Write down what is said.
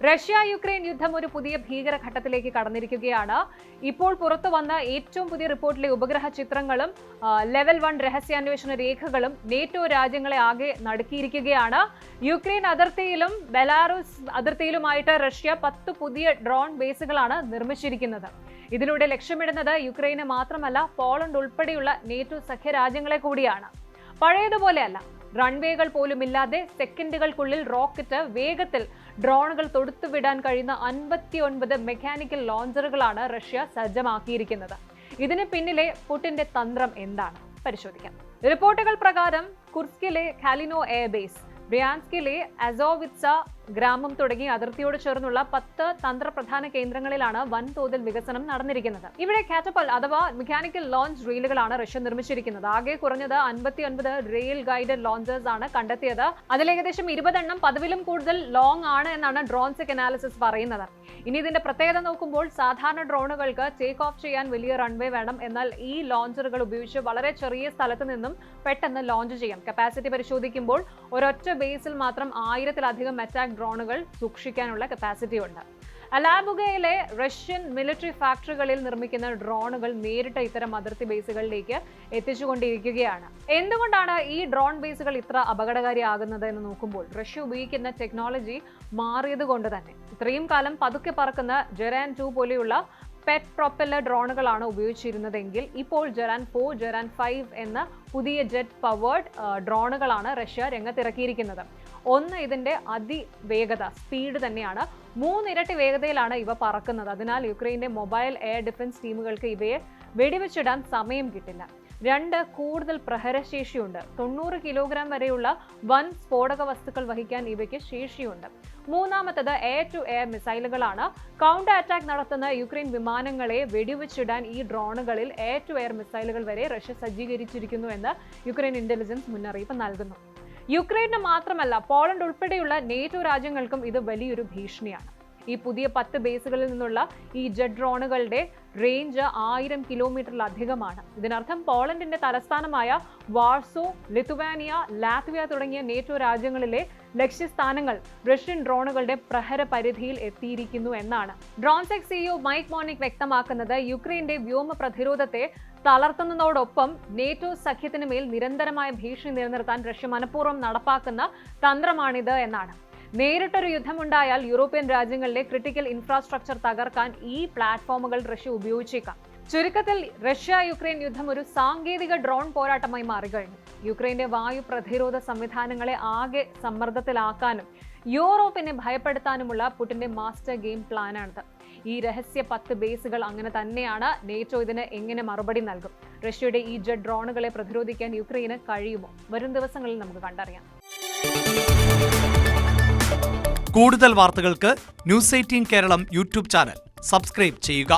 Russia Ukraine യുദ്ധം ഒരു പുതിയ ഭീകരഘട്ടത്തിലേക്ക് കടന്നിരിക്കുകയാണ്. ഇപ്പോൾ പുറത്തു വന്ന ഏറ്റവും പുതിയ റിപ്പോർട്ടിലെ ഉപഗ്രഹ ചിത്രങ്ങളും ലെവൽ 1 രഹസ്യാന്വേഷണ രേഖകളും നേറ്റോ രാജ്യങ്ങളെ ആകെ നടുക്കിയിരിക്കുകയാണ്. യുക്രൈൻ അതിർത്തിയിലും ബെലാറൂസ് അതിർത്തിയിലുമായിട്ട് റഷ്യ 10 പുതിയ ഡ്രോൺ ബേസുകളാണ് നിർമ്മിച്ചിരിക്കുന്നത്. ഇതിലൂടെ ലക്ഷ്യമിടുന്നത് യുക്രൈനെ മാത്രമല്ല, പോളണ്ട് ഉൾപ്പെടെയുള്ള നേറ്റോ സഖ്യരാജ്യങ്ങളെ കൂടിയാണ്. പഴയതുപോലെയല്ല, റൺവേകൾ പോലുമില്ലാതെ സെക്കൻഡുകൾക്കുള്ളിൽ റോക്കറ്റ് വേഗത്തിൽ ഡ്രോണുകൾ തൊടുത്തുവിടാൻ കഴിയുന്ന 59 മെക്കാനിക്കൽ ലോഞ്ചറുകളാണ് റഷ്യ സജ്ജമാക്കിയിരിക്കുന്നത്. ഇതിന് പിന്നിലെ പുടിന്റെ തന്ത്രം എന്താണ് പരിശോധിക്കാം. റിപ്പോർട്ടുകൾ പ്രകാരം കുർസ്കിലെ കാലിനോ എയർബേസ്, ബ്രിയാൻസ്കിലെ അസോവിറ്റ്സ ഗ്രാമം തുടങ്ങി അതിർത്തിയോട് ചേർന്നുള്ള 10 തന്ത്രപ്രധാന കേന്ദ്രങ്ങളിലാണ് വൻതോതിൽ വികസനം നടന്നിരിക്കുന്നത്. ഇവിടെ കാറ്റപ്പൽ അഥവാ മെക്കാനിക്കൽ ലോഞ്ച് റെയിലുകളാണ് റഷ്യ നിർമ്മിച്ചിരിക്കുന്നത്. ആകെ കുറഞ്ഞത് 59 റെയിൽ ഗൈഡഡ് ലോഞ്ചേഴ്സ് ആണ് കണ്ടെത്തിയത്. അതിൽ ഏകദേശം 20 എണ്ണം പതിവിലും കൂടുതൽ ലോങ് ആണ് എന്നാണ് ഡ്രോൺസെക് അനാലിസിസ് പറയുന്നത്. ഇനി ഇതിന്റെ പ്രത്യേകത നോക്കുമ്പോൾ, സാധാരണ ഡ്രോണുകൾക്ക് ടേക്ക് ഓഫ് ചെയ്യാൻ വലിയ റൺവേ വേണം. എന്നാൽ ഈ ലോഞ്ചറുകൾ ഉപയോഗിച്ച് വളരെ ചെറിയ സ്ഥലത്ത് നിന്നും പെട്ടെന്ന് ലോഞ്ച് ചെയ്യാം. കപ്പാസിറ്റി പരിശോധിക്കുമ്പോൾ ഒരൊറ്റ ബേസിൽ മാത്രം 1000-ലധികം അറ്റാക്ക് ഡ്രോണുകൾ സൂക്ഷിക്കാനുള്ള കപ്പാസിറ്റി ഉണ്ട്. അലാബുഗയിലെ റഷ്യൻ മിലിറ്ററി ഫാക്ടറികളിൽ നിർമ്മിക്കുന്ന ഡ്രോണുകൾ നേരിട്ട് ഇത്തരം അതിർത്തി ബേസുകളിലേക്ക് എത്തിച്ചുകൊണ്ടിരിക്കുകയാണ്. എന്തുകൊണ്ടാണ് ഈ ഡ്രോൺ ബേസുകൾ ഇത്ര അപകടകാരിയാകുന്നത് എന്ന് നോക്കുമ്പോൾ, റഷ്യ ഉപയോഗിക്കുന്ന ടെക്നോളജി മാറിയത് കൊണ്ട് തന്നെ. ഇത്രയും കാലം പതുക്കെ പറക്കുന്ന ജെറാൻ 2 പോലെയുള്ള പെറ്റ് പ്രൊപ്പല്ലർ ഡ്രോണുകളാണ് ഉപയോഗിച്ചിരുന്നതെങ്കിൽ ഇപ്പോൾ ജെറാൻ 4, ജെറാൻ 5 എന്ന പുതിയ ജെറ്റ് പവേർഡ് ഡ്രോണുകളാണ് റഷ്യ രംഗത്തിറക്കിയിരിക്കുന്നത്. ഒന്ന്, ഇതിന്റെ അതിവേഗത സ്പീഡ് തന്നെയാണ്. 3 ഇരട്ടി വേഗതയിലാണ് ഇവ പറക്കുന്നത്. അതിനാൽ യുക്രൈന്റെ മൊബൈൽ എയർ ഡിഫൻസ് ടീമുകൾക്ക് ഇവയെ വെടിവെച്ചിടാൻ സമയം കിട്ടില്ല. 2, കൂടുതൽ പ്രഹരശേഷിയുണ്ട്. 90 കിലോഗ്രാം വരെയുള്ള വൻ സ്ഫോടക വസ്തുക്കൾ വഹിക്കാൻ ഇവയ്ക്ക് ശേഷിയുണ്ട്. മൂന്നാമത്തത് എയർ ടു എയർ മിസൈലുകളാണ്. കൗണ്ടർ അറ്റാക്ക് നടത്തുന്ന യുക്രൈൻ വിമാനങ്ങളെ വെടിവെച്ചിടാൻ ഈ ഡ്രോണുകളിൽ എയർ ടു എയർ മിസൈലുകൾ വരെ റഷ്യ സജ്ജീകരിച്ചിരിക്കുന്നു എന്ന് യുക്രൈൻ ഇന്റലിജൻസ് മുന്നറിയിപ്പ് നൽകുന്നു. യുക്രൈന് മാത്രമല്ല, പോളണ്ട് ഉൾപ്പെടെയുള്ള നേറ്റോ രാജ്യങ്ങൾക്കും ഇത് വലിയൊരു ഭീഷണിയാണ്. ഈ പുതിയ 10 ബേസുകളിൽ നിന്നുള്ള ഈ ജെറ്റ് ഡ്രോണുകളുടെ റേഞ്ച് 1000 കിലോമീറ്ററിലധികമാണ്. ഇതിനർത്ഥം പോളണ്ടിന്റെ തലസ്ഥാനമായ വാർസോ, ലിത്വാനിയ, ലാത്വിയ തുടങ്ങിയ നേറ്റോ രാജ്യങ്ങളിലെ ലക്ഷ്യസ്ഥാനങ്ങൾ റഷ്യൻ ഡ്രോണുകളുടെ പ്രഹര പരിധിയിൽ എത്തിയിരിക്കുന്നു എന്നാണ് ഡ്രോൺസെക് സിഇഒ മൈക്ക് മോണിക് വ്യക്തമാക്കുന്നത്. യുക്രൈന്റെ വ്യോമ പ്രതിരോധത്തെ തളർത്തുന്നതോടൊപ്പം നേറ്റോ സഖ്യത്തിന് മേൽ നിരന്തരമായ ഭീഷണി നിലനിർത്താൻ റഷ്യ മനഃപൂർവ്വം നടപ്പാക്കുന്ന തന്ത്രമാണിത് എന്നാണ്. നേരിട്ടൊരു യുദ്ധമുണ്ടായാൽ യൂറോപ്യൻ രാജ്യങ്ങളിലെ ക്രിട്ടിക്കൽ ഇൻഫ്രാസ്ട്രക്ചർ തകർക്കാൻ ഈ പ്ലാറ്റ്ഫോമുകൾ റഷ്യ ഉപയോഗിച്ചേക്കാം. ചുരുക്കത്തിൽ, റഷ്യ യുക്രൈൻ യുദ്ധം ഒരു സാങ്കേതിക ഡ്രോൺ പോരാട്ടമായി മാറിക്കഴിഞ്ഞു. യുക്രൈന്റെ വായു പ്രതിരോധ സംവിധാനങ്ങളെ ആകെ സമ്മർദ്ദത്തിലാക്കാനും യൂറോപ്പിനെ ഭയപ്പെടുത്താനുമുള്ള പുടിന്റെ മാസ്റ്റർ ഗെയിം പ്ലാനാണിത്. ഈ രഹസ്യ 10 ബേസുകൾ അങ്ങനെ തന്നെയാണ്. നേറ്റോ ഇതിന് എങ്ങനെ മറുപടി നൽകും? റഷ്യയുടെ ഈ ജെറ്റ് ഡ്രോണുകളെ പ്രതിരോധിക്കാൻ യുക്രൈന് കഴിയുമോ? വരും ദിവസങ്ങളിൽ നമുക്ക് കണ്ടറിയാം. കൂടുതൽ വാർത്തകൾക്ക് news 18 Keralam YouTube channel subscribe ചെയ്യുക.